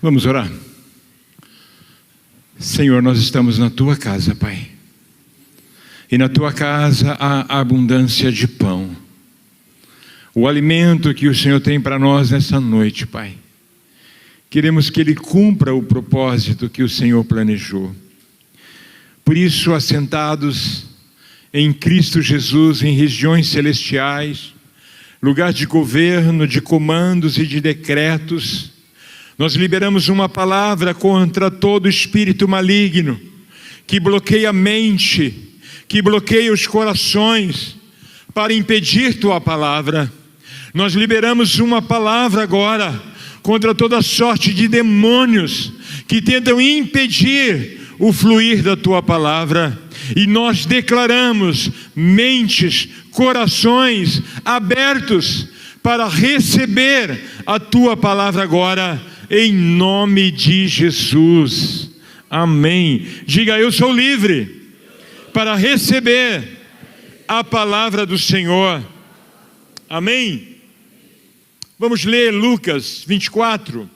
Vamos orar? Senhor, nós estamos na Tua casa, Pai. E na Tua casa há abundância de pão. O alimento que o Senhor tem para nós nessa noite, Pai. Queremos que Ele cumpra o propósito que o Senhor planejou. Por isso, assentados em Cristo Jesus, em regiões celestiais, lugar de governo, de comandos e de decretos, nós liberamos uma palavra contra todo espírito maligno que bloqueia a mente, que bloqueia os corações para impedir Tua palavra. Nós liberamos uma palavra agora contra toda sorte de demônios que tentam impedir o fluir da Tua palavra. E nós declaramos mentes, corações abertos para receber a Tua palavra agora, em nome de Jesus. Amém. Diga: eu sou livre para receber a palavra do Senhor. Amém. Vamos ler Lucas 24.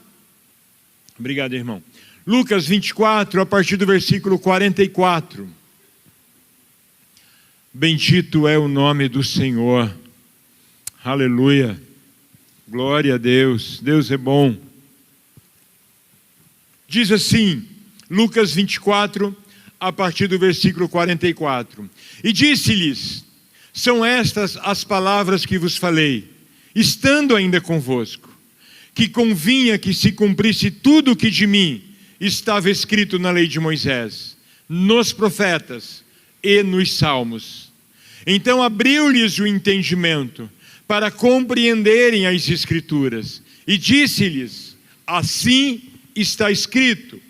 Obrigado, irmão. Lucas 24, a partir do versículo 44. Bendito é o nome do Senhor. Aleluia. Glória a Deus. Deus é bom. Diz assim, Lucas 24, a partir do versículo 44. E disse-lhes: são estas as palavras que vos falei, estando ainda convosco, que convinha que se cumprisse tudo o que de mim estava escrito na lei de Moisés, nos profetas e nos salmos. Então abriu-lhes o entendimento para compreenderem as Escrituras, e disse-lhes: assim está escrito,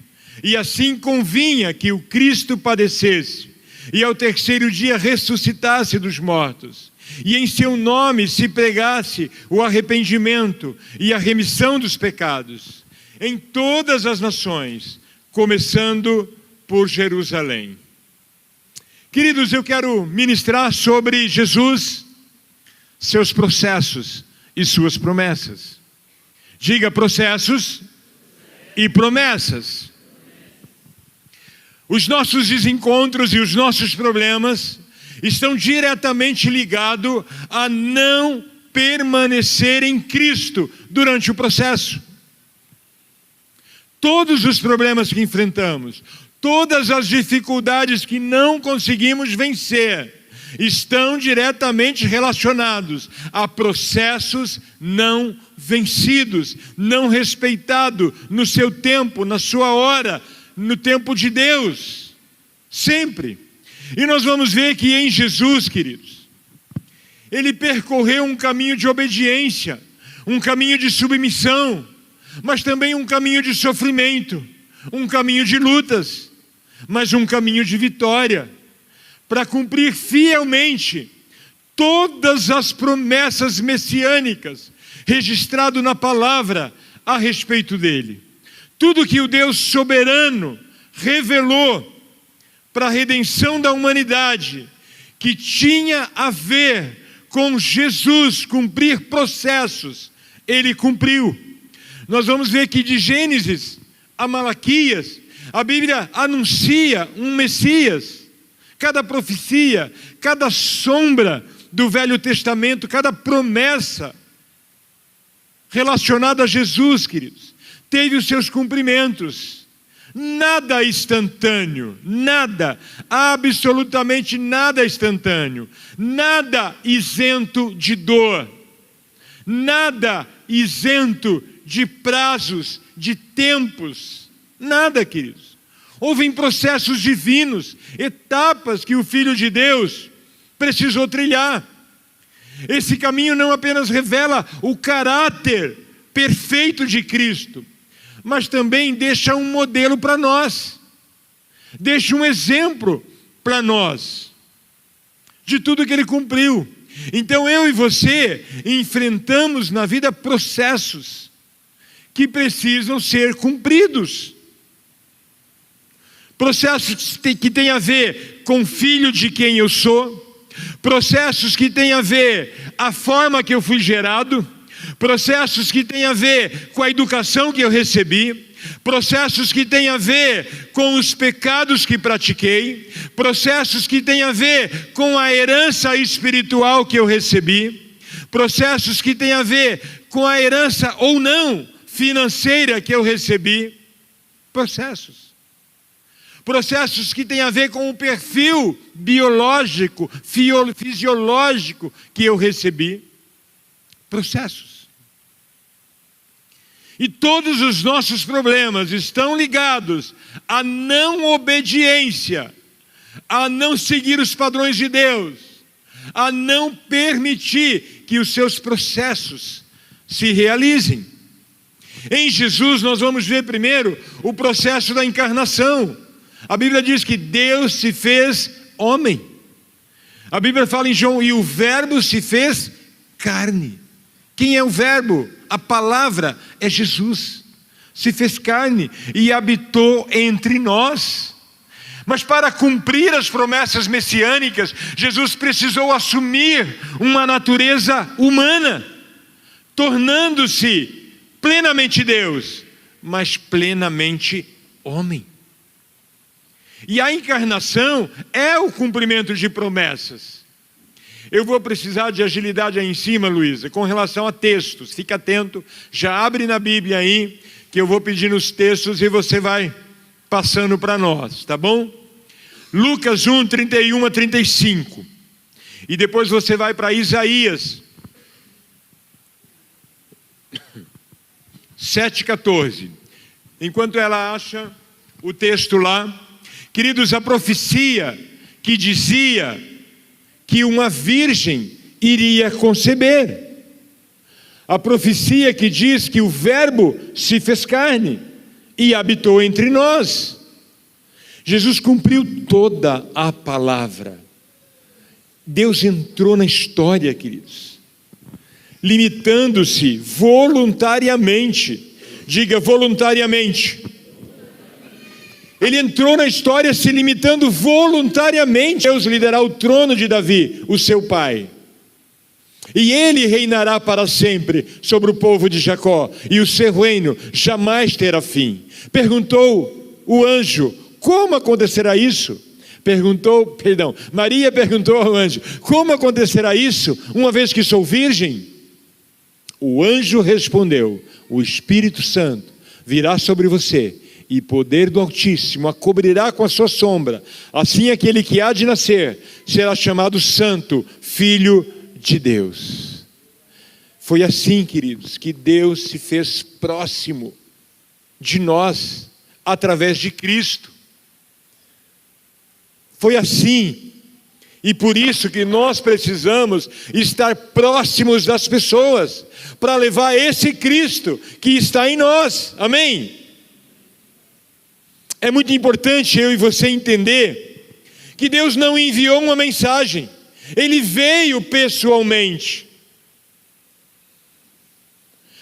e assim convinha que o Cristo padecesse, e ao terceiro dia ressuscitasse dos mortos, e em seu nome se pregasse o arrependimento e a remissão dos pecados, em todas as nações, começando por Jerusalém. Queridos, eu quero ministrar sobre Jesus, seus processos e suas promessas. Diga: processos e promessas. Os nossos desencontros e os nossos problemas estão diretamente ligados a não permanecer em Cristo durante o processo. Todos os problemas que enfrentamos, todas as dificuldades que não conseguimos vencer, estão diretamente relacionados a processos não vencidos, não respeitados no seu tempo, na sua hora, no tempo de Deus, sempre. E nós vamos ver que em Jesus, queridos, Ele percorreu um caminho de obediência, um caminho de submissão, mas também um caminho de sofrimento, um caminho de lutas, mas um caminho de vitória, para cumprir fielmente todas as promessas messiânicas registrado na palavra a respeito dele. Tudo que o Deus soberano revelou para a redenção da humanidade, que tinha a ver com Jesus cumprir processos, Ele cumpriu. Nós vamos ver que de Gênesis a Malaquias, a Bíblia anuncia um Messias. Cada profecia, cada sombra do Velho Testamento, cada promessa relacionada a Jesus, queridos, teve os seus cumprimentos. Nada instantâneo, nada, absolutamente nada instantâneo, nada isento de dor, nada isento de prazos, de tempos, nada, queridos. Houve processos divinos, etapas que o Filho de Deus precisou trilhar. Esse caminho não apenas revela o caráter perfeito de Cristo, mas também deixa um modelo para nós, deixa um exemplo para nós, de tudo que Ele cumpriu. Então eu e você enfrentamos na vida processos que precisam ser cumpridos. Processos que têm a ver com o filho de quem eu sou, processos que têm a ver a forma que eu fui gerado, processos que têm a ver com a educação que eu recebi, processos que têm a ver com os pecados que pratiquei, processos que têm a ver com a herança espiritual que eu recebi, processos que têm a ver com a herança ou não financeira que eu recebi, processos que têm a ver com o perfil biológico, fisiológico que eu recebi, processos. E todos os nossos problemas estão ligados à não obediência, a não seguir os padrões de Deus, a não permitir que os seus processos se realizem. Em Jesus nós vamos ver primeiro o processo da encarnação. A Bíblia diz que Deus se fez homem. A Bíblia fala em João, e o verbo se fez carne. Quem é o verbo? A palavra é Jesus. Se fez carne e habitou entre nós. Mas para cumprir as promessas messiânicas, Jesus precisou assumir uma natureza humana, tornando-se plenamente Deus, mas plenamente homem. E a encarnação é o cumprimento de promessas. Eu vou precisar de agilidade aí em cima, Luísa, com relação a textos. Fica atento, já abre na Bíblia aí, que eu vou pedir os textos e você vai passando para nós, tá bom? Lucas 1, 31 a 35. E depois você vai para Isaías 7, 14. Enquanto ela acha o texto lá, queridos, a profecia que dizia que uma virgem iria conceber. A profecia que diz que o verbo se fez carne e habitou entre nós. Jesus cumpriu toda a palavra. Deus entrou na história, queridos, limitando-se voluntariamente. Diga voluntariamente. Ele entrou na história se limitando voluntariamente. Deus lhe dará o trono de Davi, o seu pai. E ele reinará para sempre sobre o povo de Jacó, e o seu reino jamais terá fim. Perguntou o anjo, como acontecerá isso? Maria perguntou ao anjo, como acontecerá isso, uma vez que sou virgem? O anjo respondeu, o Espírito Santo virá sobre você, e poder do Altíssimo a cobrirá com a sua sombra. Assim aquele que há de nascer será chamado Santo, Filho de Deus. Foi assim, queridos, que Deus se fez próximo de nós, através de Cristo. Foi assim, e por isso que nós precisamos estar próximos das pessoas, para levar esse Cristo que está em nós, amém? É muito importante eu e você entender que Deus não enviou uma mensagem, Ele veio pessoalmente.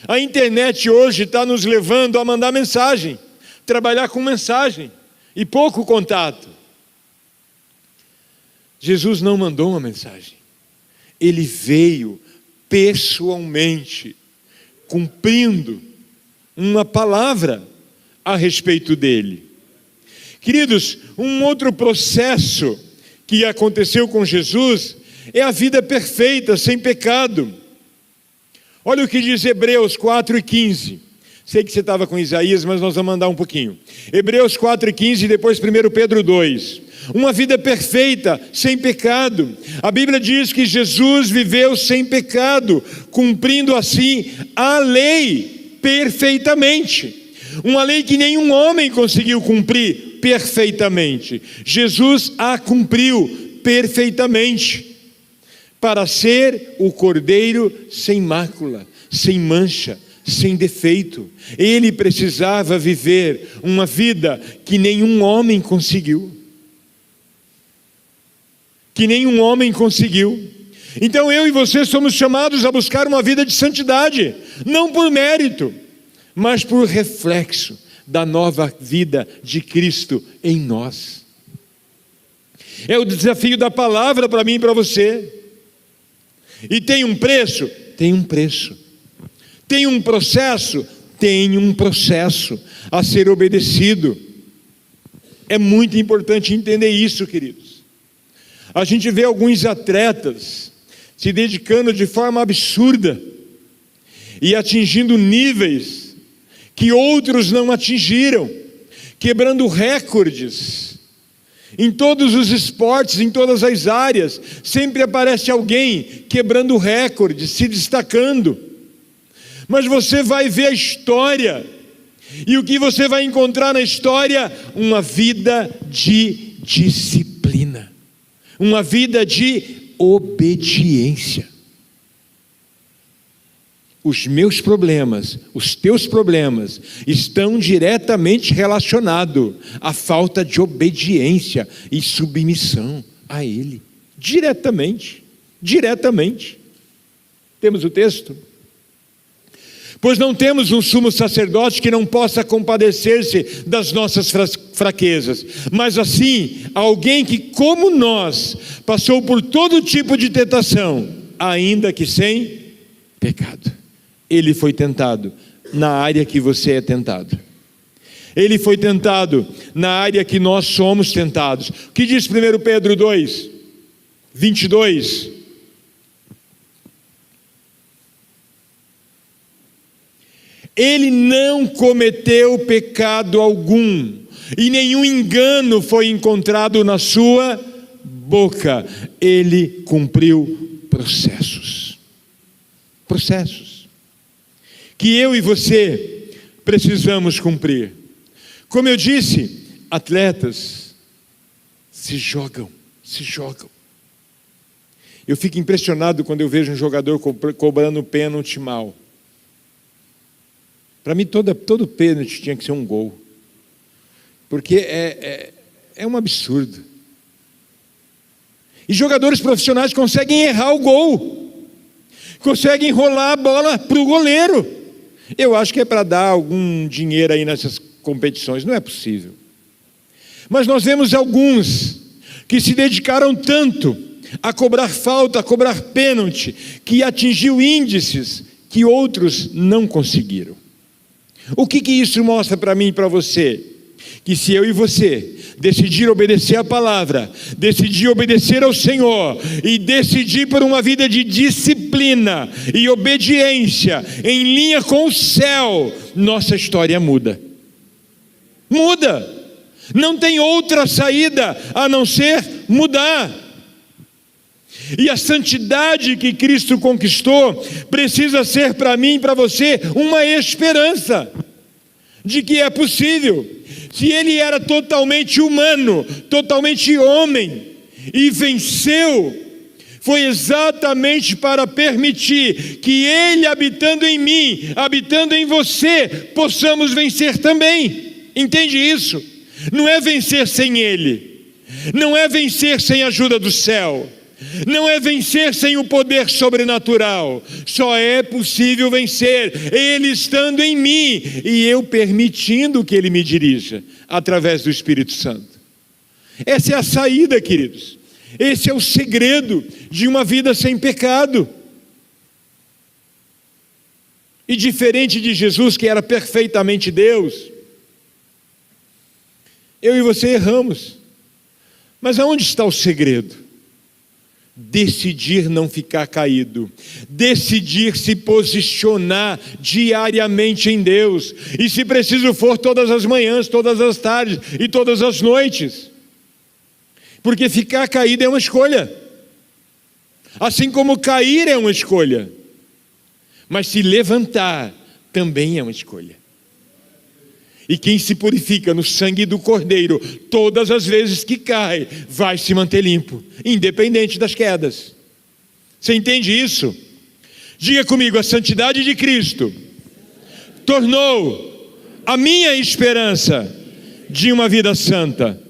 A internet hoje está nos levando a mandar mensagem, trabalhar com mensagem e pouco contato. Jesus não mandou uma mensagem, Ele veio pessoalmente, cumprindo uma palavra a respeito dele. Queridos, um outro processo que aconteceu com Jesus é a vida perfeita, sem pecado. Olha o que diz Hebreus 4 e 15. Sei que você estava com Isaías, mas nós vamos andar um pouquinho. Hebreus 4 e 15 e depois 1 Pedro 2. Uma vida perfeita, sem pecado. A Bíblia diz que Jesus viveu sem pecado, cumprindo assim a lei perfeitamente. Uma lei que nenhum homem conseguiu cumprir perfeitamente. Jesus a cumpriu perfeitamente, para ser o Cordeiro sem mácula, sem mancha, sem defeito. Ele precisava viver uma vida que nenhum homem conseguiu. Então eu e você somos chamados a buscar uma vida de santidade, não por mérito, mas por reflexo da nova vida de Cristo em nós. É o desafio da palavra para mim e para você. E tem um preço? Tem um preço. Tem um processo? tem um processo a ser obedecido. É muito importante entender isso, queridos. A gente vê alguns atletas se dedicando de forma absurda e atingindo níveis que outros não atingiram, quebrando recordes. Em todos os esportes, em todas as áreas, sempre aparece alguém quebrando recordes, se destacando. Mas você vai ver a história, e o que você vai encontrar na história? Uma vida de disciplina, uma vida de obediência. Os meus problemas, os teus problemas, estão diretamente relacionados à falta de obediência e submissão a Ele. Diretamente. Temos o texto? Pois não temos um sumo sacerdote que não possa compadecer-se das nossas fraquezas, mas assim, alguém que, como nós, passou por todo tipo de tentação, ainda que sem pecado. Ele foi tentado na área que você é tentado. Ele foi tentado na área que nós somos tentados. O que diz 1 Pedro 2, 22? Ele não cometeu pecado algum, e nenhum engano foi encontrado na sua boca. Ele cumpriu processos que eu e você precisamos cumprir. Como eu disse, atletas se jogam. Eu fico impressionado quando eu vejo um jogador cobrando pênalti mal. Para mim, todo pênalti tinha que ser um gol, porque é um absurdo. E jogadores profissionais conseguem errar o gol, conseguem enrolar a bola para o goleiro. Eu acho que é para dar algum dinheiro aí nessas competições, não é possível. Mas nós vemos alguns que se dedicaram tanto a cobrar falta, a cobrar pênalti, que atingiu índices que outros não conseguiram. O que isso mostra para mim e para você? Que se eu e você decidir obedecer a palavra, decidir obedecer ao Senhor e decidir por uma vida de disciplina e obediência em linha com o céu, nossa história muda. Não tem outra saída a não ser mudar. E a santidade que Cristo conquistou precisa ser para mim e para você uma esperança de que é possível. Se Ele era totalmente humano, totalmente homem, e venceu, foi exatamente para permitir que Ele, habitando em mim, habitando em você, possamos vencer também. Entende isso? Não é vencer sem Ele, não é vencer sem a ajuda do céu, não é vencer sem o poder sobrenatural. Só é possível vencer Ele estando em mim e eu permitindo que Ele me dirija através do Espírito Santo. Essa é a saída, queridos. Esse é o segredo de uma vida sem pecado. E diferente de Jesus, que era perfeitamente Deus, eu e você erramos. Mas aonde está o segredo? Decidir não ficar caído, decidir se posicionar diariamente em Deus, e se preciso for todas as manhãs, todas as tardes e todas as noites, porque ficar caído é uma escolha, assim como cair é uma escolha, mas se levantar também é uma escolha. E quem se purifica no sangue do Cordeiro, todas as vezes que cai, vai se manter limpo, independente das quedas. Você entende isso? Diga comigo: a santidade de Cristo tornou a minha esperança de uma vida santa.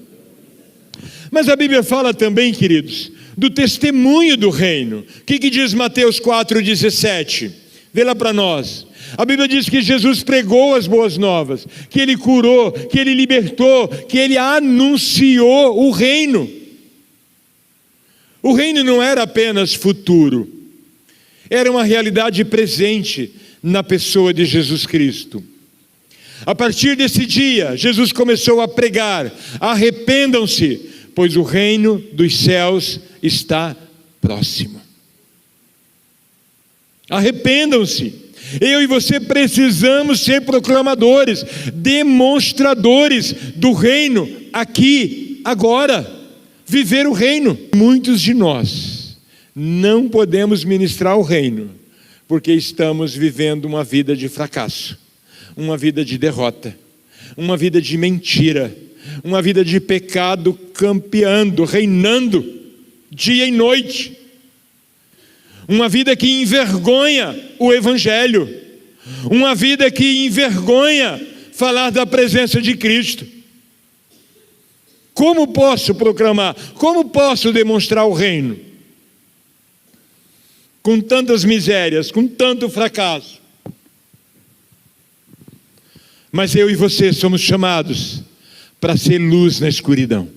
Mas a Bíblia fala também, queridos, do testemunho do reino. O que diz Mateus 4,17? Vê lá para nós. A Bíblia diz que Jesus pregou as boas novas, que Ele curou, que Ele libertou, que Ele anunciou o reino. O reino não era apenas futuro, era uma realidade presente na pessoa de Jesus Cristo. A partir desse dia, Jesus começou a pregar: arrependam-se, pois o reino dos céus está próximo. Arrependam-se. Eu e você precisamos ser proclamadores, demonstradores do reino aqui, agora. Viver o reino. Muitos de nós não podemos ministrar o reino porque estamos vivendo uma vida de fracasso, uma vida de derrota, uma vida de mentira, uma vida de pecado campeando, reinando dia e noite. Uma vida que envergonha o Evangelho, uma vida que envergonha falar da presença de Cristo. Como posso proclamar? Como posso demonstrar o reino? Com tantas misérias, com tanto fracasso. Mas eu e você somos chamados para ser luz na escuridão.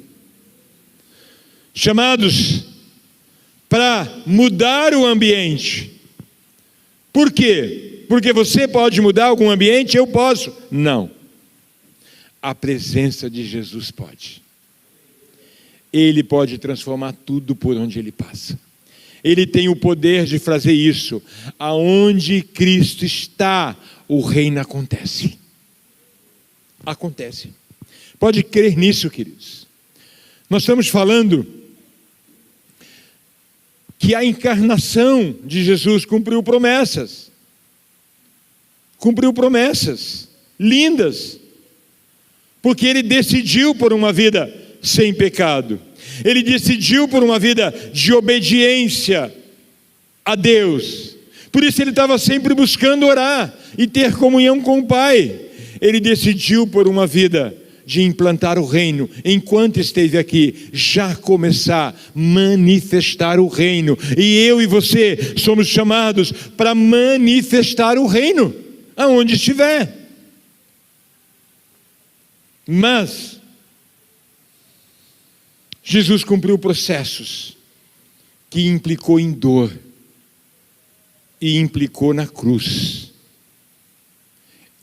Chamados para mudar o ambiente. Por quê? Porque você pode mudar algum ambiente? Eu posso? Não. A presença de Jesus pode. Ele pode transformar tudo por onde ele passa. Ele tem o poder de fazer isso. Aonde Cristo está, o reino acontece. Acontece. Pode crer nisso, queridos. Nós estamos falando que a encarnação de Jesus cumpriu promessas. Cumpriu promessas lindas. Porque ele decidiu por uma vida sem pecado. Ele decidiu por uma vida de obediência a Deus. Por isso ele estava sempre buscando orar e ter comunhão com o Pai. Ele decidiu por uma vida de implantar o reino, enquanto esteve aqui, já começar a manifestar o reino. E eu e você somos chamados para manifestar o reino, aonde estiver. Mas Jesus cumpriu processos que implicou em dor e implicou na cruz.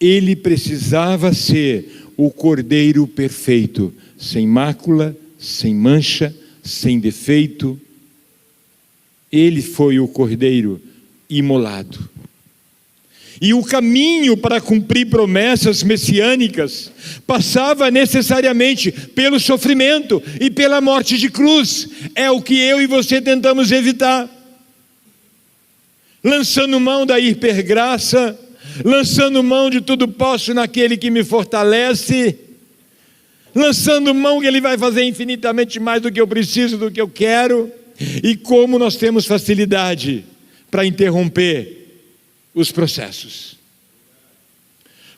Ele precisava ser o Cordeiro perfeito, sem mácula, sem mancha, sem defeito. Ele foi o Cordeiro imolado. E o caminho para cumprir promessas messiânicas passava necessariamente pelo sofrimento e pela morte de cruz. É o que eu e você tentamos evitar. Lançando mão da hipergraça, lançando mão de tudo posso naquele que me fortalece, lançando mão que ele vai fazer infinitamente mais do que eu preciso, do que eu quero. E como nós temos facilidade para interromper os processos.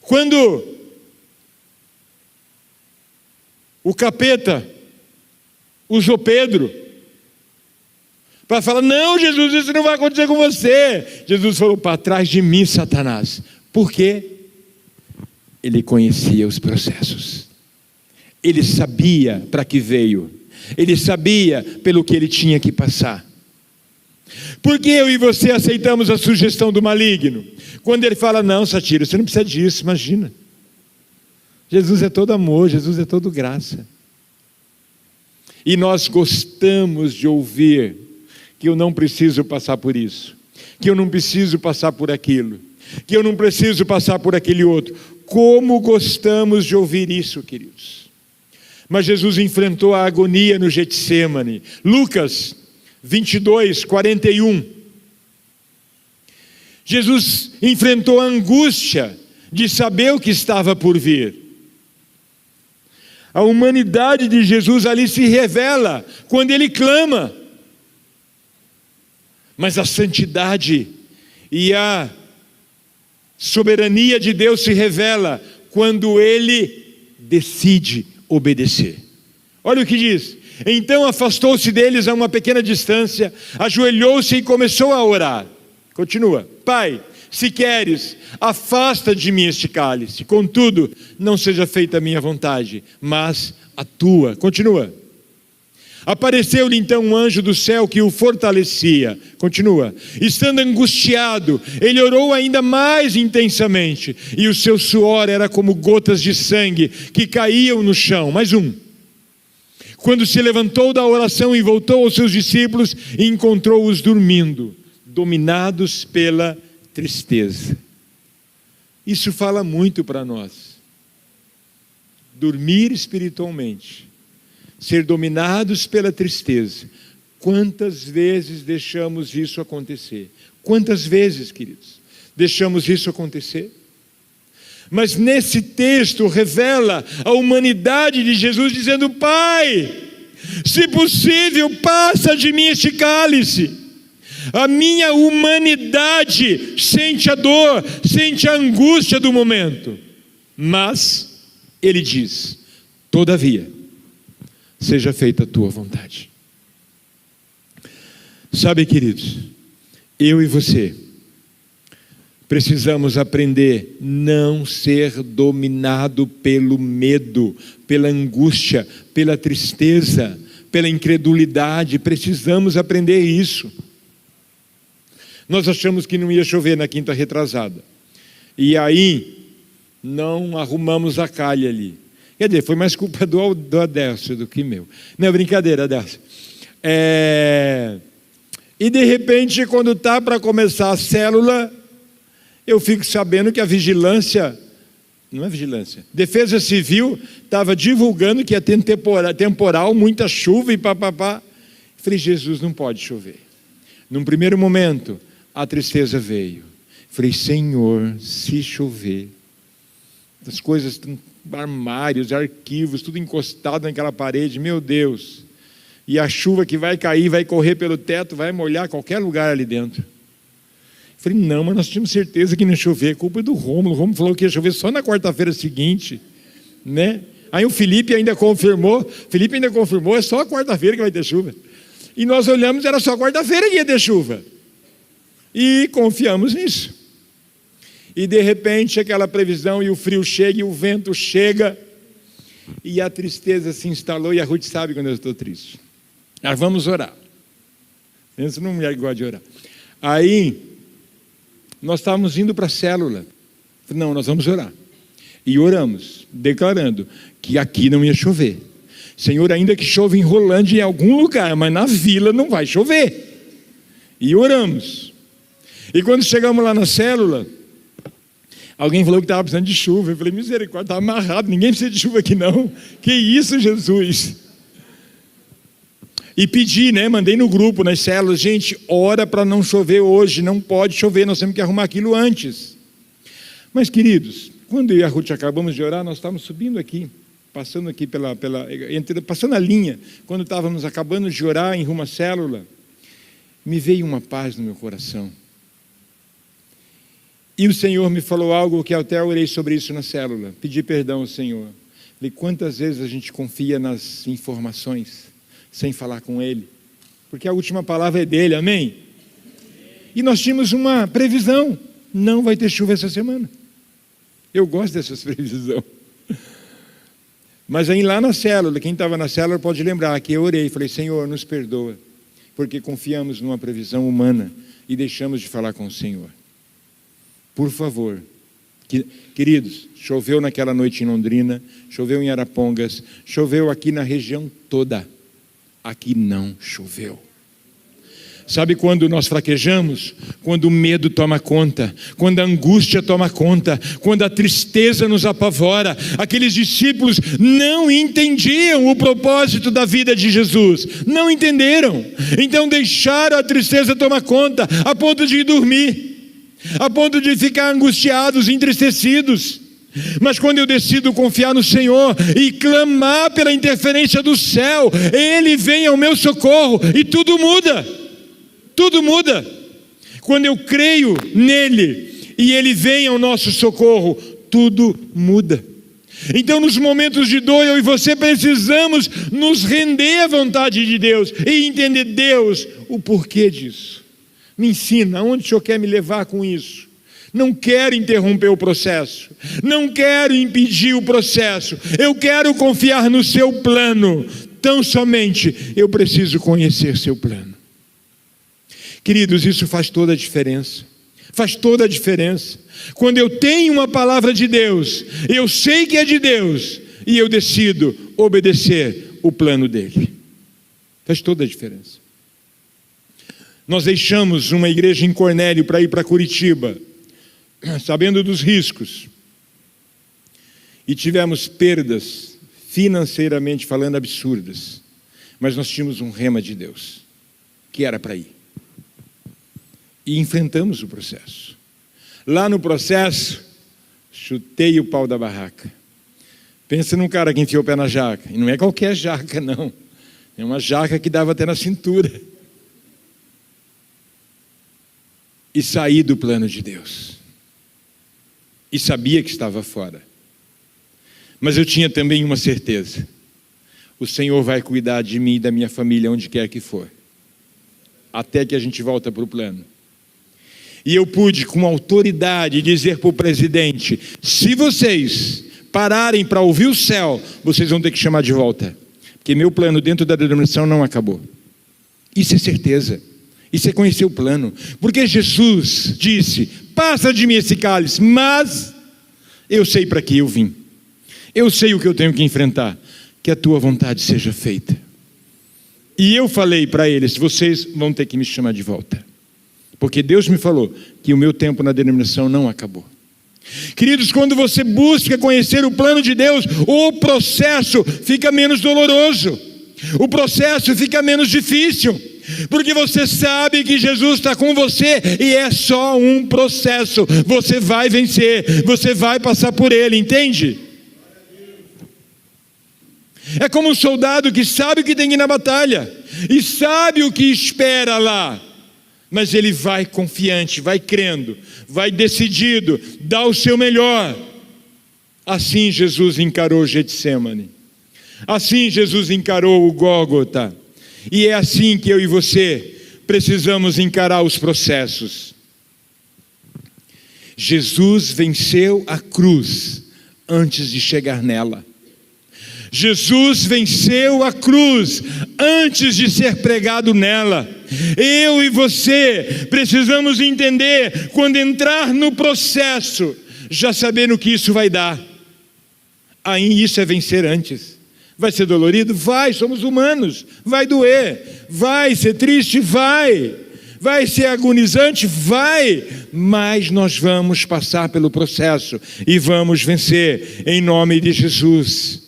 Quando o capeta usou Pedro para falar: não, Jesus, isso não vai acontecer com você. Jesus falou: para trás de mim, Satanás. Por quê? Ele conhecia os processos. Ele sabia para que veio. Ele sabia pelo que ele tinha que passar. Por que eu e você aceitamos a sugestão do maligno? Quando ele fala: não, Satiro, você não precisa disso, imagina. Jesus é todo amor, Jesus é todo graça. E nós gostamos de ouvir que eu não preciso passar por isso, que eu não preciso passar por aquilo, que eu não preciso passar por aquele outro. Como gostamos de ouvir isso, queridos. Mas Jesus enfrentou a agonia no Getsêmani. Lucas 22, 41. Jesus enfrentou a angústia de saber o que estava por vir. A humanidade de Jesus ali se revela quando ele clama. Mas a santidade e a soberania de Deus se revela quando ele decide obedecer. Olha o que diz: então afastou-se deles a uma pequena distância, ajoelhou-se e começou a orar. Continua: Pai, se queres, afasta de mim este cálice, contudo, não seja feita a minha vontade, mas a tua. Continua: Apareceu-lhe então um anjo do céu que o fortalecia. Continua. Estando angustiado, ele orou ainda mais intensamente, e o seu suor era como gotas de sangue que caíam no chão. Mais um. Quando se levantou da oração e voltou aos seus discípulos, encontrou-os dormindo, dominados pela tristeza. Isso fala muito para nós. Dormir espiritualmente, ser dominados pela tristeza. Quantas vezes deixamos isso acontecer? Quantas vezes, queridos, deixamos isso acontecer? Mas nesse texto revela a humanidade de Jesus dizendo: Pai, se possível, passa de mim este cálice. A minha humanidade sente a dor, sente a angústia do momento. Mas ele diz: todavia, seja feita a tua vontade. Sabe, queridos, eu e você precisamos aprender a não ser dominado pelo medo, pela angústia, pela tristeza, pela incredulidade. Precisamos aprender isso. Nós achamos que não ia chover na quinta retrasada, e aí não arrumamos a calha ali. Quer dizer, foi mais culpa do Adélcio do que meu. Não, brincadeira, Adélcio. E de repente, quando está para começar a célula, eu fico sabendo que a Defesa Civil estava divulgando que ia ter temporal, muita chuva e papapá. Falei: Jesus, não pode chover. Num primeiro momento, a tristeza veio. Falei: Senhor, se chover, as coisas, armários, arquivos, tudo encostado naquela parede, meu Deus, e a chuva que vai cair, vai correr pelo teto, vai molhar qualquer lugar ali dentro. Falei: não, mas nós tínhamos certeza que não ia chover, culpa do Rômulo. O Rômulo falou que ia chover só na quarta-feira seguinte, né? Aí o Felipe ainda confirmou, é só a quarta-feira que vai ter chuva. E nós olhamos, era só quarta-feira que ia ter chuva. E confiamos nisso. E de repente aquela previsão, e o frio chega, e o vento chega, e a tristeza se instalou. E a Ruth sabe quando eu estou triste. Vamos orar. Isso não é igual de orar. Aí nós estávamos indo para a célula. Não, nós vamos orar. E oramos, declarando que aqui não ia chover. Senhor, ainda que chova em Rolândia em algum lugar, mas na vila não vai chover. E oramos. E quando chegamos lá na célula, alguém falou que estava precisando de chuva. Eu falei: misericórdia, está amarrado, ninguém precisa de chuva aqui não. Que isso, Jesus? E pedi, mandei no grupo, nas células: gente, ora para não chover hoje, não pode chover, nós temos que arrumar aquilo antes. Mas, queridos, quando eu e a Ruth acabamos de orar, nós estávamos subindo aqui, passando aqui passando a linha, quando estávamos acabando de orar em rumo à célula, me veio uma paz no meu coração. E o Senhor me falou algo que até orei sobre isso na célula. Pedi perdão ao Senhor. Falei: quantas vezes a gente confia nas informações sem falar com Ele? Porque a última palavra é dele, amém? E nós tínhamos uma previsão: não vai ter chuva essa semana. Eu gosto dessas previsões. Mas aí lá na célula, quem estava na célula pode lembrar que eu orei, falei: Senhor, nos perdoa, porque confiamos numa previsão humana e deixamos de falar com o Senhor. Por favor, queridos, choveu naquela noite em Londrina, choveu em Arapongas, choveu aqui na região toda. Aqui não choveu. Sabe quando nós fraquejamos? Quando o medo toma conta, quando a angústia toma conta, quando a tristeza nos apavora. Aqueles discípulos não entendiam o propósito da vida de Jesus, não entenderam, então deixaram a tristeza tomar conta, a ponto de ir dormir, a ponto de ficar angustiados, entristecidos. Mas quando eu decido confiar no Senhor e clamar pela interferência do céu, Ele vem ao meu socorro e tudo muda. Tudo muda. Quando eu creio nele e Ele vem ao nosso socorro, tudo muda. Então, nos momentos de dor, eu e você precisamos nos render à vontade de Deus e entender, Deus, o porquê disso. Me ensina, aonde o Senhor quer me levar com isso? Não quero interromper o processo, não quero impedir o processo, eu quero confiar no seu plano. tão somente eu preciso conhecer seu plano. Queridos, isso faz toda a diferença. Faz toda a diferença. Quando eu tenho uma palavra de Deus, eu sei que é de Deus, e eu decido obedecer o plano dele. Faz toda a diferença. Nós deixamos uma igreja em Cornélio para ir para Curitiba, sabendo dos riscos, e tivemos perdas, financeiramente falando, absurdas, mas nós tínhamos um rema de Deus, que era para ir, e enfrentamos o processo. Lá no processo, chutei o pau da barraca. Pensa num cara que enfiou o pé na jaca, e não é qualquer jaca não, é uma jaca que dava até na cintura, e saí do plano de Deus, e sabia que estava fora, mas eu tinha também uma certeza: o Senhor vai cuidar de mim e da minha família onde quer que for, até que a gente volta para o plano. E eu pude com autoridade dizer para o presidente: se vocês pararem para ouvir o céu, vocês vão ter que chamar de volta, porque meu plano dentro da denominação não acabou. Isso é certeza. Isso é conhecer o plano, porque Jesus disse: passa de mim esse cálice, mas eu sei para que eu vim, eu sei o que eu tenho que enfrentar, que a tua vontade seja feita. E eu falei para eles: vocês vão ter que me chamar de volta, porque Deus me falou que o meu tempo na denominação não acabou. Queridos, quando você busca conhecer o plano de Deus, o processo fica menos doloroso, o processo fica menos difícil, porque você sabe que Jesus está com você e é só um processo. Você vai vencer, você vai passar por ele, entende? É como um soldado que sabe o que tem que ir na batalha e sabe o que espera lá, mas ele vai confiante, vai crendo, vai decidido, dá o seu melhor. Assim Jesus encarou Getsêmani, assim Jesus encarou o Gólgota. E é assim que eu e você precisamos encarar os processos. Jesus venceu a cruz antes de chegar nela. Jesus venceu a cruz antes de ser pregado nela. Eu e você precisamos entender, quando entrar no processo, já saber no que isso vai dar. Aí isso é vencer antes. Vai ser dolorido? Vai, somos humanos. Vai doer, vai ser triste? Vai ser agonizante? Vai. Mas nós vamos passar pelo processo e vamos vencer em nome de Jesus.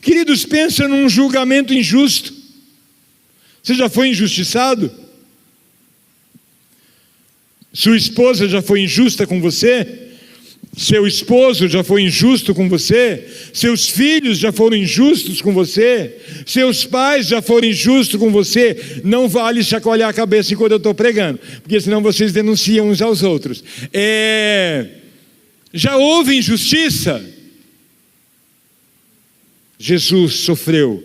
Queridos, pensa num julgamento injusto. Você já foi injustiçado? Sua esposa já foi injusta com você? Seu esposo já foi injusto com você? Seus filhos já foram injustos com você? Seus pais já foram injustos com você? Não vale chacoalhar a cabeça enquanto eu estou pregando, porque senão vocês denunciam uns aos outros. Já houve injustiça? Jesus sofreu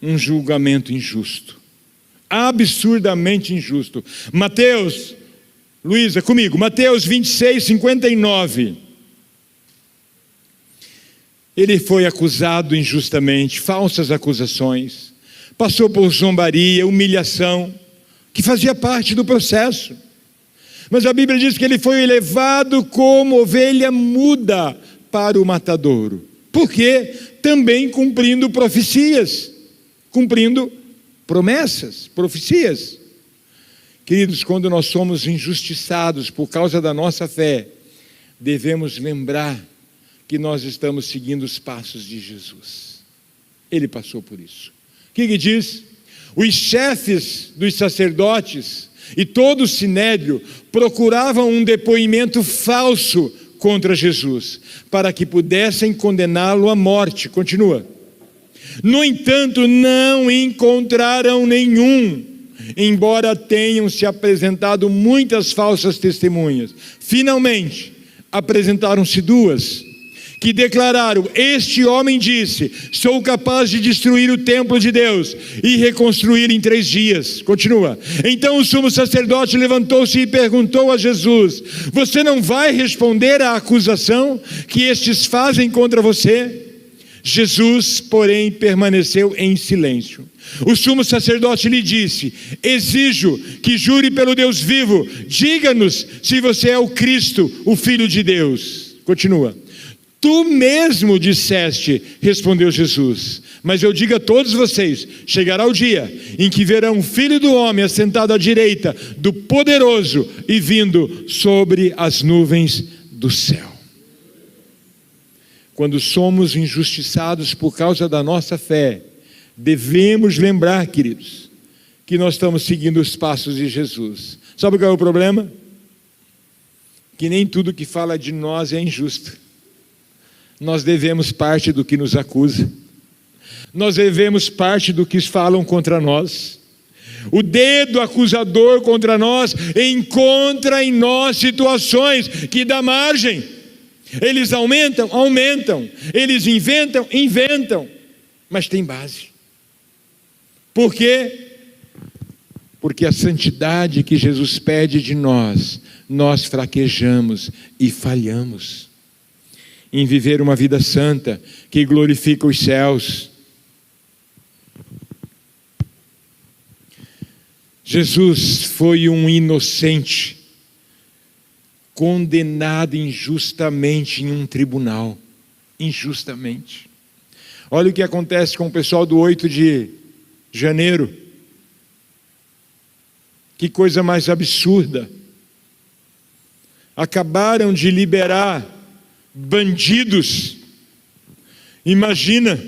um julgamento injusto, absurdamente injusto. Mateus, Luísa, comigo, Mateus 26, 59. Ele foi acusado injustamente, falsas acusações, passou por zombaria, humilhação, que fazia parte do processo. Mas a Bíblia diz que ele foi levado como ovelha muda para o matadouro. Por quê? Também cumprindo profecias, cumprindo promessas, profecias. Queridos, quando nós somos injustiçados por causa da nossa fé, devemos lembrar que nós estamos seguindo os passos de Jesus. Ele passou por isso. O que diz? Os chefes dos sacerdotes e todo o sinédrio procuravam um depoimento falso contra Jesus, para que pudessem condená-lo à morte. Continua. No entanto, não encontraram nenhum, embora tenham se apresentado muitas falsas testemunhas. Finalmente, apresentaram-se duas, que declararam: este homem disse, sou capaz de destruir o templo de Deus e reconstruir em 3 dias. Continua. Então o sumo sacerdote levantou-se e perguntou a Jesus: você não vai responder à acusação que estes fazem contra você? Jesus, porém, permaneceu em silêncio. O sumo sacerdote lhe disse: exijo que jure pelo Deus vivo, diga-nos se você é o Cristo, o Filho de Deus. Continua. Tu mesmo disseste, respondeu Jesus, mas eu digo a todos vocês, chegará o dia em que verão o Filho do Homem assentado à direita do Poderoso e vindo sobre as nuvens do céu. Quando somos injustiçados por causa da nossa fé, devemos lembrar, queridos, que nós estamos seguindo os passos de Jesus. Sabe qual é o problema? Que nem tudo que fala de nós é injusto. Nós devemos parte do que nos acusa. Nós devemos parte do que falam contra nós. O dedo acusador contra nós encontra em nós situações que dão margem. Eles aumentam. Eles inventam. Mas tem base. Por quê? Porque a santidade que Jesus pede de nós fraquejamos e falhamos em viver uma vida santa que glorifica os céus. Jesus foi um inocente, condenado injustamente em um tribunal. Injustamente. Olha o que acontece com o pessoal do 8 de janeiro. Que coisa mais absurda. Acabaram de liberar bandidos. Imagina,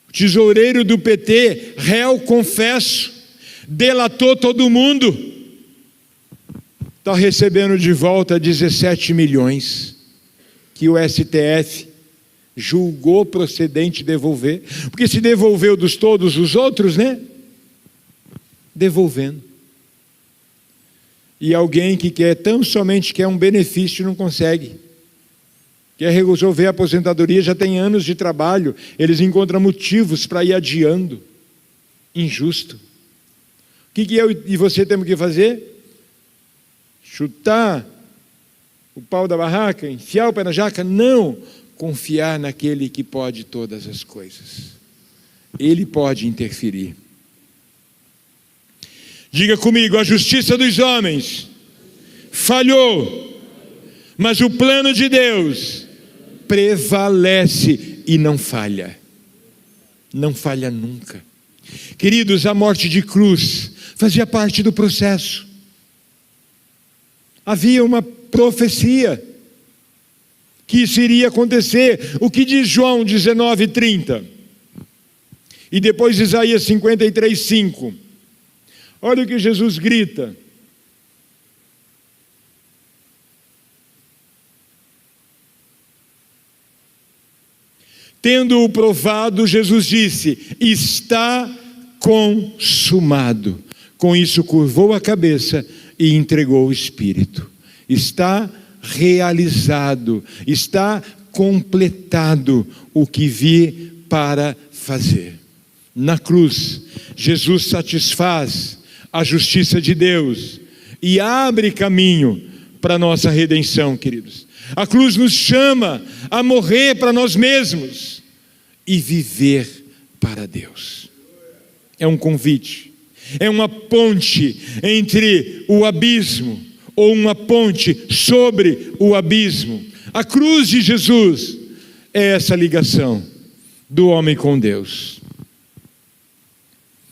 o tesoureiro do PT, réu confesso, delatou todo mundo, está recebendo de volta 17 milhões, que o STF julgou procedente devolver, porque se devolveu dos todos os outros, né? Devolvendo. E alguém que tão somente quer um benefício não consegue. Quer resolver a aposentadoria, já tem anos de trabalho, eles encontram motivos para ir adiando. Injusto. O que eu e você temos que fazer? Chutar o pau da barraca? Enfiar o pé na jaca? Não. Confiar naquele que pode todas as coisas. Ele pode interferir. Diga comigo, a justiça dos homens falhou, mas o plano de Deus prevalece e não falha. Não falha nunca. Queridos, a morte de cruz fazia parte do processo. Havia uma profecia que isso iria acontecer. O que diz João 19:30? E depois Isaías 53:5. Olha o que Jesus grita. Tendo-o provado, Jesus disse: está consumado. Com isso curvou a cabeça e entregou o Espírito. Está realizado, está completado o que vi para fazer. Na cruz, Jesus satisfaz a justiça de Deus e abre caminho para a nossa redenção, queridos. A cruz nos chama a morrer para nós mesmos e viver para Deus. É um convite, é uma ponte entre o abismo, ou uma ponte sobre o abismo. A cruz de Jesus é essa ligação do homem com Deus.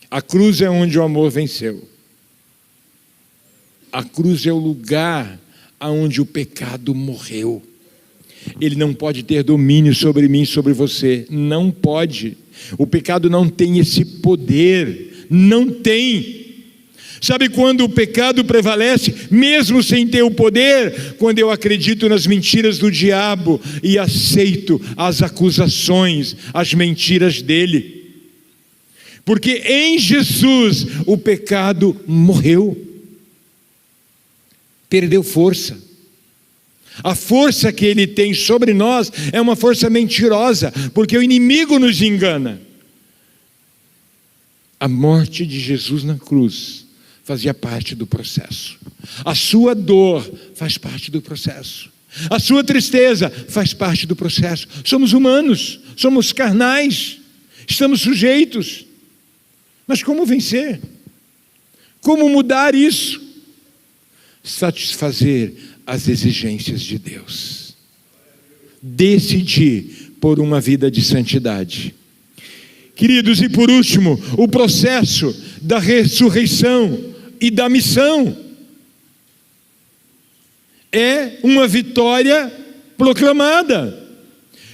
A cruz é onde o amor venceu. A cruz é o lugar onde o pecado morreu. Ele não pode ter domínio sobre mim, sobre você. Não pode. O pecado não tem esse poder. Não tem. Sabe quando o pecado prevalece, mesmo sem ter o poder? Quando eu acredito nas mentiras do diabo e aceito as acusações, as mentiras dele. Porque em Jesus o pecado morreu. Perdeu força. A força que ele tem sobre nós é uma força mentirosa, porque o inimigo nos engana. A morte de Jesus na cruz fazia parte do processo. A sua dor faz parte do processo. A sua tristeza faz parte do processo. Somos humanos, somos carnais, estamos sujeitos. Mas como vencer? Como mudar isso? Satisfazer as exigências de Deus. Decidir por uma vida de santidade. Queridos, e por último, o processo da ressurreição e da missão. É uma vitória proclamada.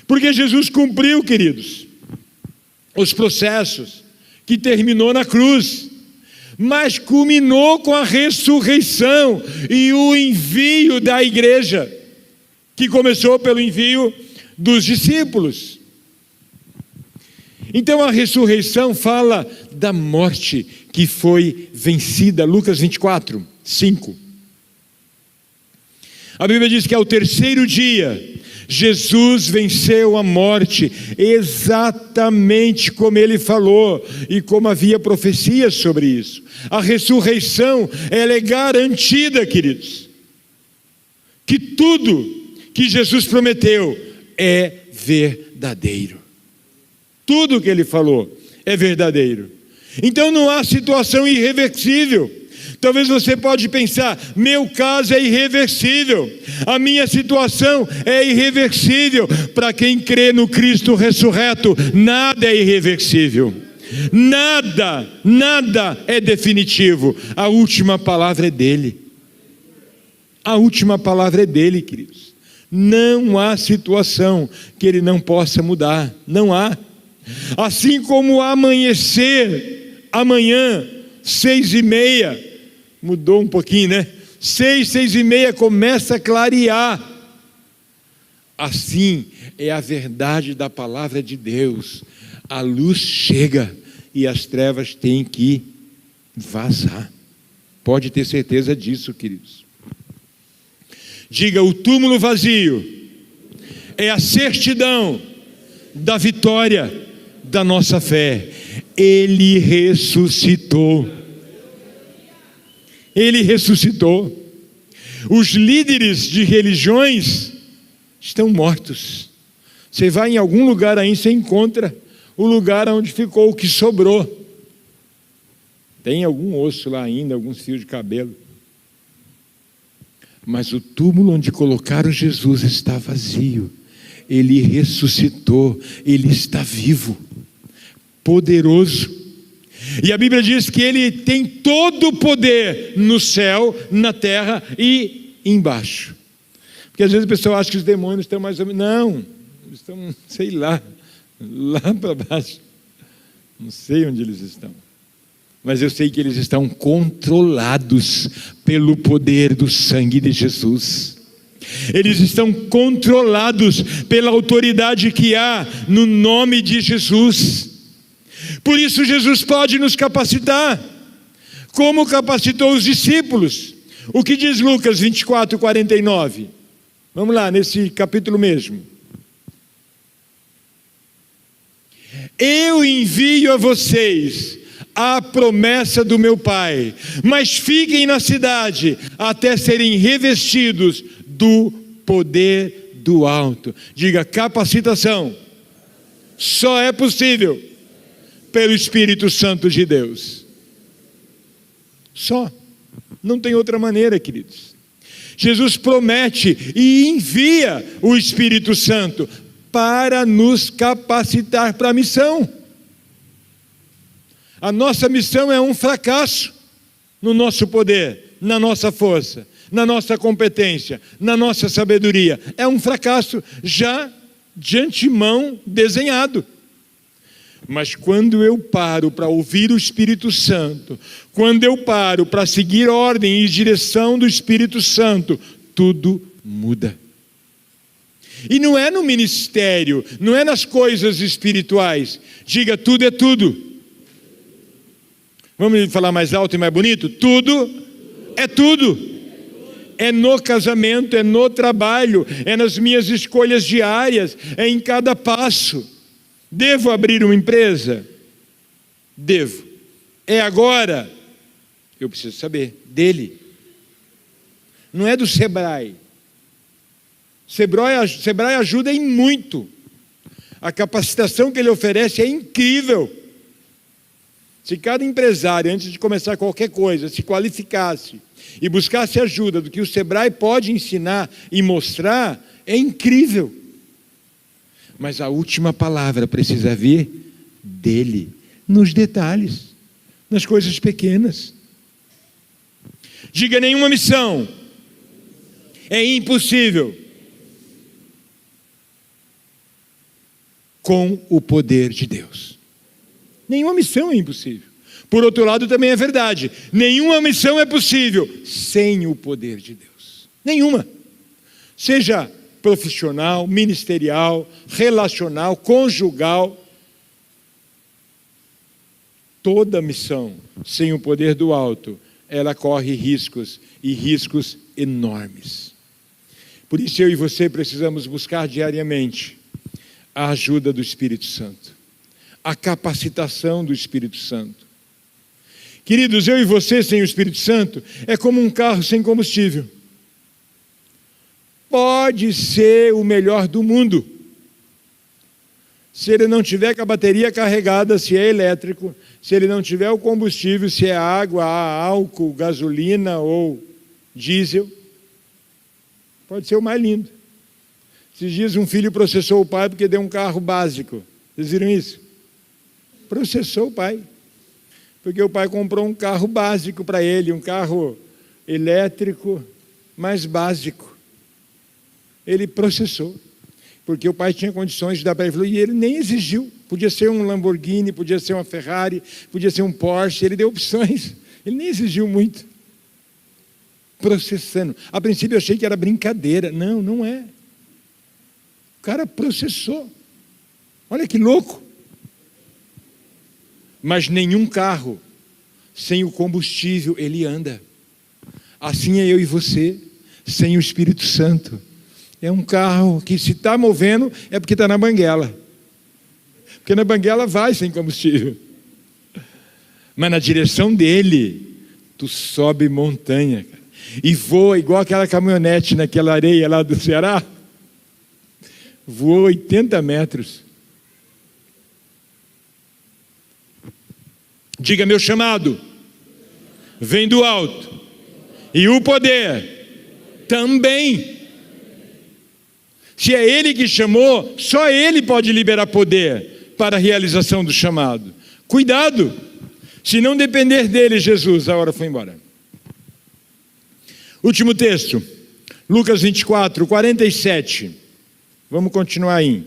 Porque Jesus cumpriu, queridos, os processos que terminou na cruz, mas culminou com a ressurreição e o envio da igreja, que começou pelo envio dos discípulos. Então a ressurreição fala da morte que foi vencida. Lucas 24, 5. A Bíblia diz que ao terceiro dia, Jesus venceu a morte, exatamente como ele falou e como havia profecias sobre isso. A ressurreição, ela é garantida, queridos, que tudo que Jesus prometeu é verdadeiro. Tudo que ele falou é verdadeiro. Então não há situação irreversível. Talvez você pode pensar, meu caso é irreversível, a minha situação é irreversível. Para quem crê no Cristo ressurreto, nada é irreversível. Nada é definitivo. A última palavra é dele. A última palavra é dele, queridos. Não há situação que ele não possa mudar. Não há. Assim como amanhecer, amanhã, 6:30, mudou um pouquinho, né? 6:30 começa a clarear. Assim é a verdade da palavra de Deus. A luz chega e as trevas têm que vazar. Pode ter certeza disso, queridos. Diga, o túmulo vazio é a certidão da vitória da nossa fé. Ele ressuscitou. Ele ressuscitou. Os líderes de religiões estão mortos. Você vai em algum lugar aí, você encontra o lugar onde ficou o que sobrou. Tem algum osso lá ainda, alguns fios de cabelo. Mas o túmulo onde colocaram Jesus está vazio. Ele ressuscitou, ele está vivo, poderoso. E a Bíblia diz que ele tem todo o poder no céu, na terra e embaixo. Porque às vezes o pessoal acha que os demônios estão mais ou menos... Não, eles estão, sei lá para baixo. Não sei onde eles estão. Mas eu sei que eles estão controlados pelo poder do sangue de Jesus. Eles estão controlados pela autoridade que há no nome de Jesus. Por isso Jesus pode nos capacitar, como capacitou os discípulos. O que diz Lucas 24, 49? Vamos lá, nesse capítulo mesmo. Eu envio a vocês a promessa do meu Pai, mas fiquem na cidade até serem revestidos do poder do alto. Diga, capacitação só é possível pelo Espírito Santo de Deus. Só. Não tem outra maneira, queridos. Jesus promete e envia o Espírito Santo para nos capacitar para a missão. A nossa missão é um fracasso no nosso poder, na nossa força, na nossa competência, na nossa sabedoria. É um fracasso já de antemão desenhado. Mas quando eu paro para ouvir o Espírito Santo, quando eu paro para seguir ordem e direção do Espírito Santo, tudo muda. E não é no ministério, não é nas coisas espirituais. Diga, tudo é tudo. Vamos falar mais alto e mais bonito? Tudo é tudo. É no casamento, é no trabalho, é nas minhas escolhas diárias, é em cada passo. Devo abrir uma empresa? Devo. É agora? Eu preciso saber dele. Não é do Sebrae. Sebrae ajuda em muito. A capacitação que ele oferece é incrível. Se cada empresário, antes de começar qualquer coisa, se qualificasse e buscasse ajuda do que o Sebrae pode ensinar e mostrar, é incrível. Mas a última palavra precisa vir dele, nos detalhes, nas coisas pequenas. Diga: nenhuma missão é impossível com o poder de Deus. Nenhuma missão é impossível. Por outro lado, também é verdade: nenhuma missão é possível sem o poder de Deus. Nenhuma. Seja profissional, ministerial, relacional, conjugal. Toda missão sem o poder do alto, ela corre riscos, e riscos enormes. Por isso eu e você precisamos buscar diariamente a ajuda do Espírito Santo, a capacitação do Espírito Santo. Queridos, eu e você sem o Espírito Santo é como um carro sem combustível. Pode ser o melhor do mundo. Se ele não tiver com a bateria carregada, se é elétrico, se ele não tiver o combustível, se é água, álcool, gasolina ou diesel, pode ser o mais lindo. Esses dias um filho processou o pai porque deu um carro básico. Vocês viram isso? Processou o pai. Porque o pai comprou um carro básico para ele, um carro elétrico, mais básico. Ele processou. Porque o pai tinha condições de dar para ele, e ele nem exigiu. Podia ser um Lamborghini, podia ser uma Ferrari, podia ser um Porsche, ele deu opções. Ele nem exigiu muito. Processando. A princípio eu achei que era brincadeira. Não, não é. O cara processou. Olha que louco. Mas nenhum carro sem o combustível ele anda. Assim é eu e você, sem o Espírito Santo. É um carro que, se está movendo, é porque está na banguela. Porque na banguela vai sem combustível. Mas na direção dele, tu sobe montanha, cara, e voa igual aquela caminhonete naquela areia lá do Ceará. Voou 80 metros. Diga: meu chamado vem do alto, e o poder também. Se é ele que chamou, só ele pode liberar poder para a realização do chamado. Cuidado, se não depender dele, Jesus, a hora foi embora. Último texto, Lucas 24, 47. Vamos continuar aí.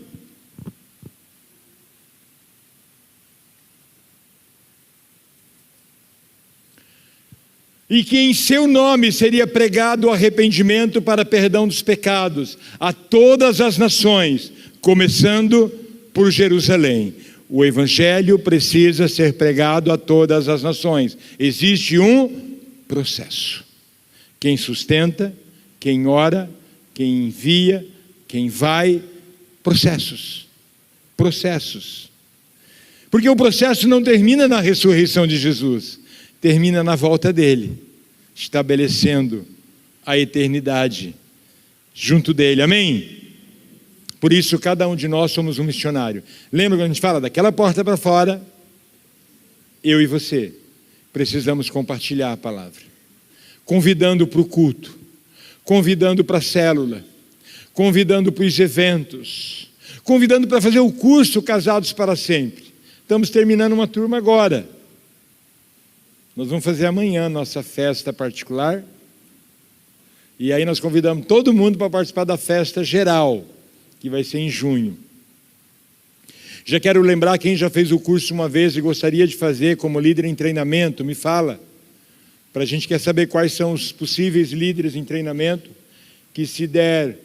E que em seu nome seria pregado o arrependimento para perdão dos pecados a todas as nações, começando por Jerusalém. O evangelho precisa ser pregado a todas as nações. Existe um processo. Quem sustenta, quem ora, quem envia, quem vai, processos. Processos. Porque o processo não termina na ressurreição de Jesus. Termina na volta dele, estabelecendo a eternidade junto dele. Amém? Por isso, cada um de nós somos um missionário. Lembra quando a gente fala daquela porta para fora? Eu e você precisamos compartilhar a palavra, convidando para o culto, convidando para a célula, convidando para os eventos, convidando para fazer o curso Casados para Sempre. Estamos terminando uma turma agora. Nós vamos fazer amanhã nossa festa particular. E aí nós convidamos todo mundo para participar da festa geral, que vai ser em junho. Já quero lembrar, quem já fez o curso uma vez e gostaria de fazer como líder em treinamento, me fala. Para a gente quer saber quais são os possíveis líderes em treinamento, que se der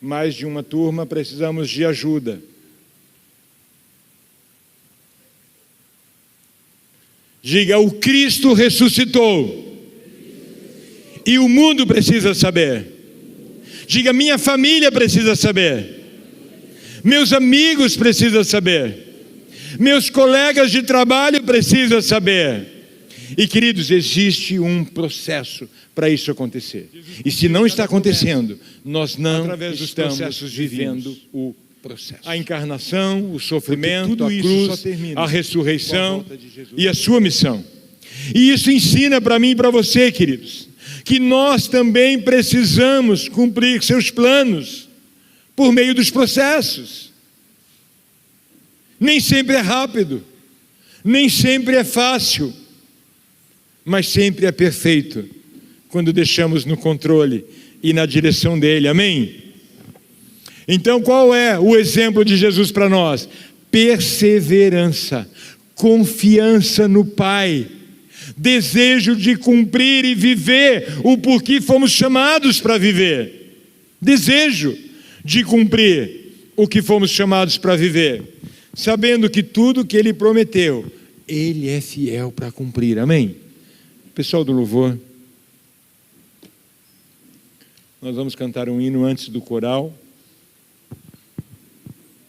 mais de uma turma, precisamos de ajuda. Diga: o Cristo ressuscitou. E o mundo precisa saber. Diga: minha família precisa saber. Meus amigos precisam saber. Meus colegas de trabalho precisam saber. E queridos, existe um processo para isso acontecer. E se não está acontecendo, nós não estamos vivendo o processo. A encarnação, o sofrimento, a cruz, a ressurreição e a sua missão. E isso ensina para mim e para você, queridos, que nós também precisamos cumprir seus planos por meio dos processos. Nem sempre é rápido, nem sempre é fácil, mas sempre é perfeito quando deixamos no controle e na direção dele. Amém? Então, qual é o exemplo de Jesus para nós? Perseverança, confiança no Pai, desejo de cumprir e viver o porquê fomos chamados para viver, desejo de cumprir o que fomos chamados para viver, sabendo que tudo que Ele prometeu, Ele é fiel para cumprir. Amém? Pessoal do louvor, nós vamos cantar um hino antes do coral.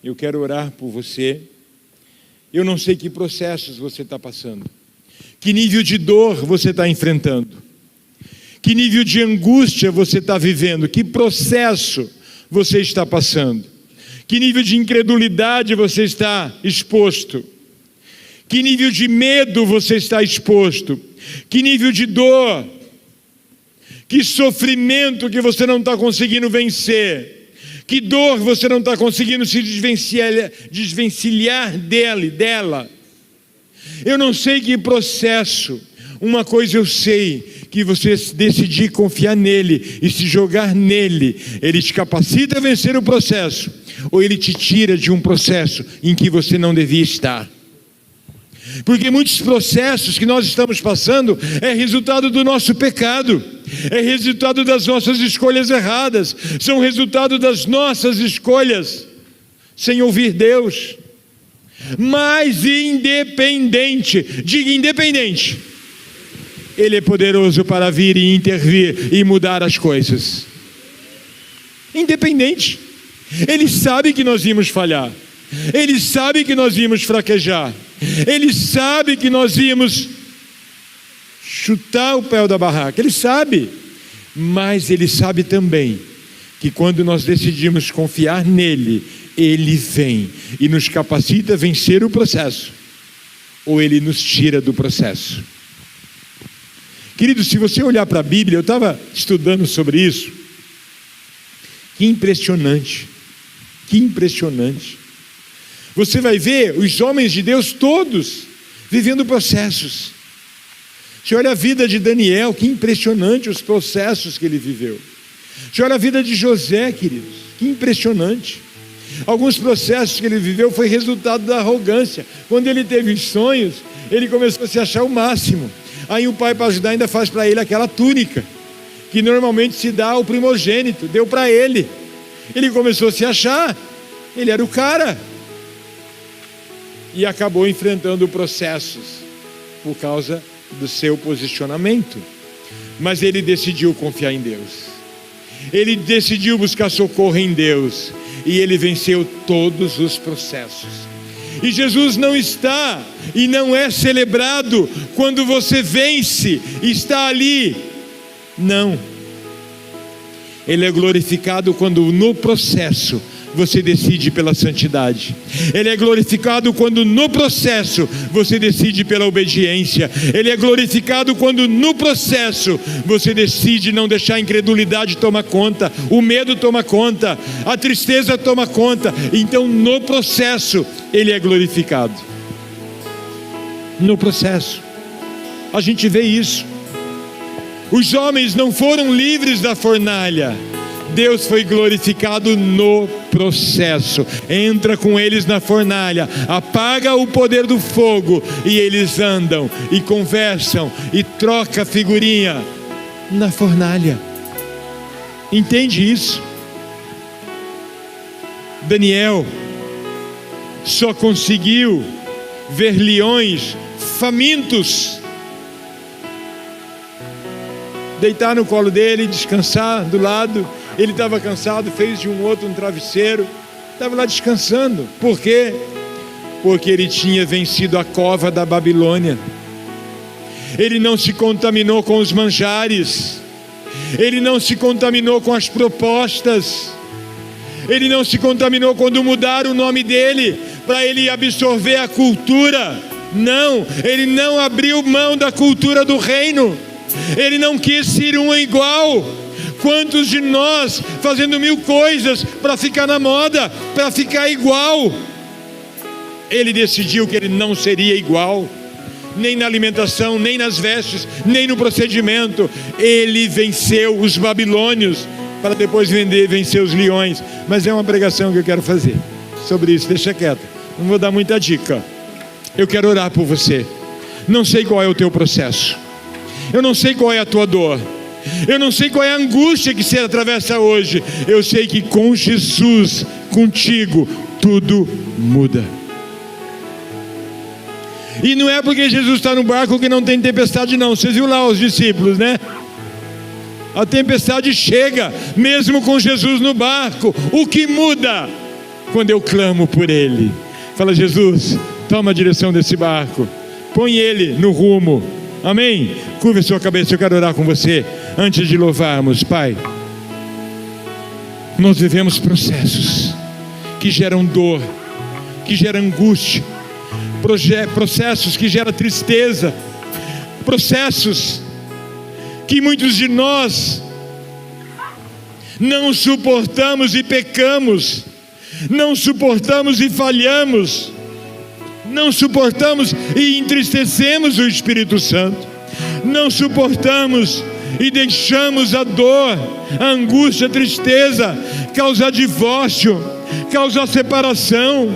Eu quero orar por você. Eu não sei que processos você está passando, que nível de dor você está enfrentando, que nível de angústia você está vivendo, que processo você está passando, que nível de incredulidade você está exposto, que nível de medo você está exposto, que nível de dor, que sofrimento que você não está conseguindo vencer, que dor você não está conseguindo se desvencilhar dela. Eu não sei que processo. Uma coisa eu sei, que você decidir confiar nele e se jogar nele, ele te capacita a vencer o processo, ou ele te tira de um processo em que você não devia estar. Porque muitos processos que nós estamos passando é resultado do nosso pecado, é resultado das nossas escolhas erradas, são resultado das nossas escolhas sem ouvir Deus. Mas independente, diga independente, Ele é poderoso para vir e intervir e mudar as coisas. Independente, Ele sabe que nós íamos falhar, Ele sabe que nós íamos fraquejar, Ele sabe que nós íamos chutar o pé da barraca, Ele sabe, mas Ele sabe também que quando nós decidimos confiar nele, Ele vem e nos capacita a vencer o processo, ou Ele nos tira do processo. Querido, se você olhar para a Bíblia, eu estava estudando sobre isso, que impressionante, que impressionante. Você vai ver os homens de Deus todos vivendo processos. Você olha a vida de Daniel, que impressionante os processos que ele viveu. Você olha a vida de José, queridos, que impressionante. Alguns processos que ele viveu foi resultado da arrogância. Quando ele teve os sonhos, ele começou a se achar o máximo. Aí o pai, para ajudar, ainda faz para ele aquela túnica, que normalmente se dá ao primogênito, deu para ele. Ele começou a se achar, ele era o cara. E acabou enfrentando processos por causa do seu posicionamento. Mas ele decidiu confiar em Deus. Ele decidiu buscar socorro em Deus. E ele venceu todos os processos. E Jesus não está e não é celebrado quando você vence, está ali. Não. Ele é glorificado quando no processo você decide pela santidade. Ele é glorificado quando no processo você decide pela obediência. Ele é glorificado quando no processo você decide não deixar a incredulidade tomar conta, o medo toma conta, a tristeza toma conta. Então no processo Ele é glorificado. No processo a gente vê isso. Os homens não foram livres da fornalha, Deus foi glorificado no processo. Entra com eles na fornalha, apaga o poder do fogo, e eles andam e conversam e troca figurinha na fornalha. Entende isso? Daniel só conseguiu ver leões famintos deitar no colo dele, descansar do lado. Ele estava cansado, fez de um outro um travesseiro, estava lá descansando. Por quê? Porque ele tinha vencido a cova da Babilônia. Ele não se contaminou com os manjares, ele não se contaminou com as propostas, ele não se contaminou quando mudaram o nome dele para ele absorver a cultura. Não, ele não abriu mão da cultura do reino, ele não quis ser um igual. Quantos de nós fazendo mil coisas para ficar na moda, para ficar igual? Ele decidiu que ele não seria igual, nem na alimentação, nem nas vestes, nem no procedimento. Ele venceu os babilônios para depois vencer os leões. Mas é uma pregação que eu quero fazer sobre isso, deixa quieto, não vou dar muita dica. Eu quero orar por você. Não sei qual é o teu processo, eu não sei qual é a tua dor, eu não sei qual é a angústia que você atravessa hoje. Eu sei que com Jesus, contigo, tudo muda. E não é porque Jesus está no barco que não tem tempestade não. Vocês viram lá os discípulos, né? A tempestade chega, mesmo com Jesus no barco. O que muda? Quando eu clamo por Ele. Fala: Jesus, toma a direção desse barco, põe ele no rumo. Amém? Curva a sua cabeça, eu quero orar com você. Antes de louvarmos, Pai, nós vivemos processos que geram dor, que geram angústia, processos que geram tristeza, processos que muitos de nós não suportamos e pecamos, não suportamos e falhamos, não suportamos e entristecemos o Espírito Santo, não suportamos e deixamos a dor, a angústia, a tristeza causar divórcio, causar separação,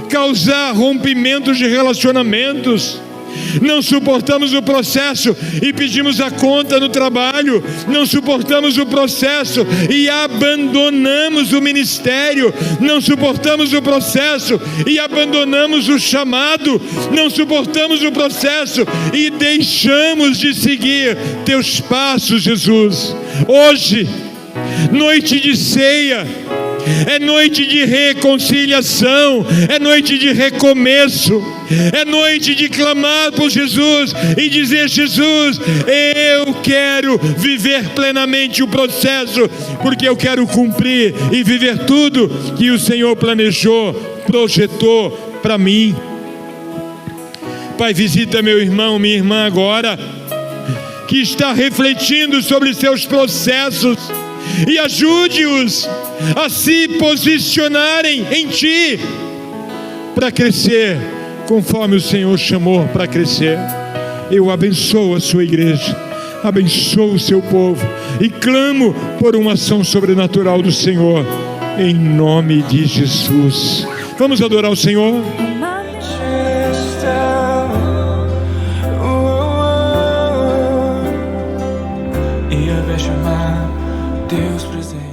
causar rompimento de relacionamentos. Não suportamos o processo e pedimos a conta no trabalho. Não suportamos o processo e abandonamos o ministério. Não suportamos o processo e abandonamos o chamado. Não suportamos o processo e deixamos de seguir teus passos, Jesus. Hoje, noite de ceia, é noite de reconciliação, é noite de recomeço, é noite de clamar por Jesus e dizer: Jesus, eu quero viver plenamente o processo, porque eu quero cumprir e viver tudo que o Senhor planejou, projetou para mim. Pai, visita meu irmão, minha irmã agora, que está refletindo sobre seus processos, e ajude-os a se posicionarem em Ti para crescer conforme o Senhor chamou para crescer. Eu abençoo a sua igreja, abençoo o seu povo e clamo por uma ação sobrenatural do Senhor, em nome de Jesus. Vamos adorar o Senhor. E eu vejo chamar Deus presente.